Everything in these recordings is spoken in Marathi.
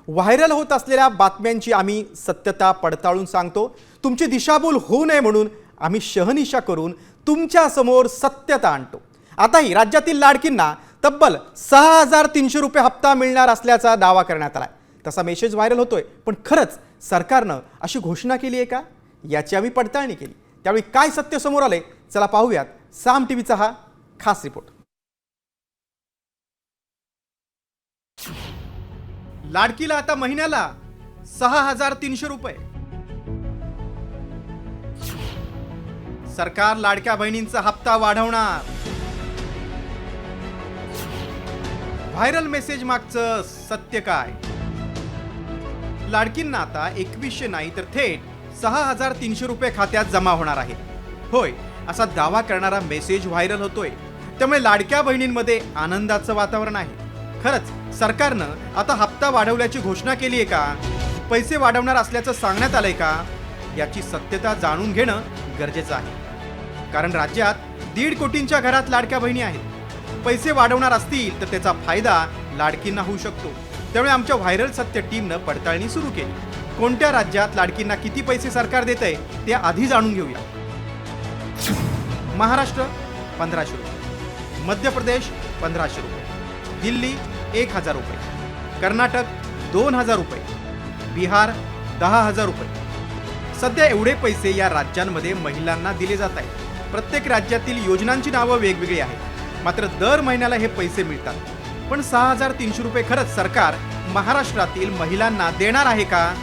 व्हायरल होत असलेल्या बातम्यांची आम्ही सत्यता पडताळून सांगतो। तुमची दिशाभूल होऊ नये म्हणून आम्ही शहनिशा करून तुमच्या समोर सत्यता आणतो। आताही राज्यातील लाडकींना तब्बल 6300 रुपये हप्ता मिळणार असल्याचा दावा करण्यात आलाय। तसा मेसेज व्हायरल होतोय, पण खरंच सरकारनं अशी घोषणा केली आहे का याची आम्ही पडताळणी केली। त्यावेळी काय सत्य समोर आले चला पाहूयात साम टीव्हीचा हा खास रिपोर्ट। लाडकीला आता महिन्याला 6300 रुपये। सरकार लाडक्या बहिणींचा हप्ता वाढवणार। व्हायरल मेसेज मागचं सत्य काय? लाडकींना आता 2100 नाही तर थेट 6300 रुपये खात्यात जमा होणार आहे। होय, असा दावा करणारा मेसेज व्हायरल होतोय, त्यामुळे लाडक्या बहिणींमध्ये आनंदाचं वातावरण आहे। खरंच सरकारनं आता हप्ता वाढवल्याची घोषणा केली आहे का? पैसे वाढवणार असल्याचं सांगण्यात आलंय का? याची सत्यता जाणून घेणं गरजेचं आहे, कारण राज्यात 1.5 कोटींच्या घरात लाडक्या बहिणी आहेत। पैसे वाढवणार असतील तर त्याचा फायदा लाडकींना होऊ शकतो। त्यामुळे आमच्या व्हायरल सत्य टीमनं पडताळणी सुरू केली। कोणत्या राज्यात लाडकींना किती पैसे सरकार देतंय ते आधी जाणून घेऊया। महाराष्ट्र 1500 रुपये, मध्य प्रदेश 1500 रुपये, दिल्ली 1000 रुपये, कर्नाटक 2000 रुपये, बिहार 10,000 रुपये। सध्या एवढे पैसे या राज्यांमध्ये महिलांना दिले जात आहेत। प्रत्येक राज्यातील योजनांची नावं वेगवेगळी आहेत, मात्र दर महिन्याला हे पैसे मिळतात। पण 6300 रुपये खरंच सरकार महाराष्ट्रातील महिलांना देणार आहे का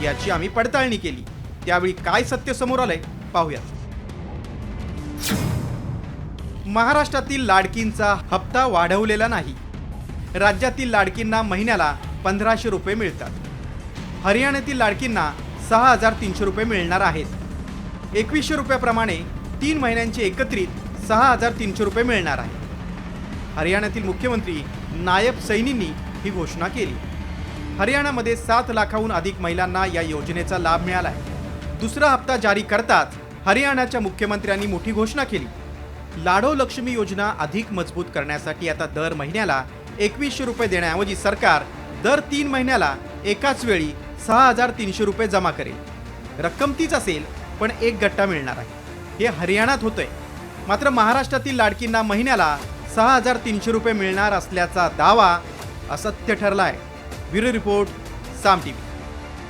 याची आम्ही पडताळणी केली। त्यावेळी काय सत्य समोर आलंय पाहूया। महाराष्ट्रातील लाडकींचा हप्ता वाढवलेला नाही। राज्यातील लाडकींना महिन्याला 1500 रुपये मिळतात। हरियाणातील लाडकींना 6300 रुपये मिळणार आहेत। 2100 रुपयाप्रमाणे 3 महिन्यांचे एकत्रित 6300 रुपये मिळणार आहे। हरियाणातील मुख्यमंत्री नायब सैनींनी ही घोषणा केली। हरियाणामध्ये 7 लाखाहून अधिक महिलांना या योजनेचा लाभ मिळाला आहे। दुसरा हप्ता जारी करताच हरियाणाच्या मुख्यमंत्र्यांनी मोठी घोषणा केली। लाडो लक्ष्मी योजना अधिक मजबूत करण्यासाठी आता दर महिन्याला 2100 रुपये देण्याऐवजी सरकार दर 3 महिन्याला एकाच वेळी 6300 रुपये जमा करेल। रक्कम तीच असेल, पण एक गट्टा मिळणार आहे। हे हरियाणात होतंय, मात्र महाराष्ट्रातील लाडकींना महिन्याला 6300 रुपये मिळणार असल्याचा दावा असत्य ठरलाय। ब्युरो रिपोर्ट, साम टीव्ही।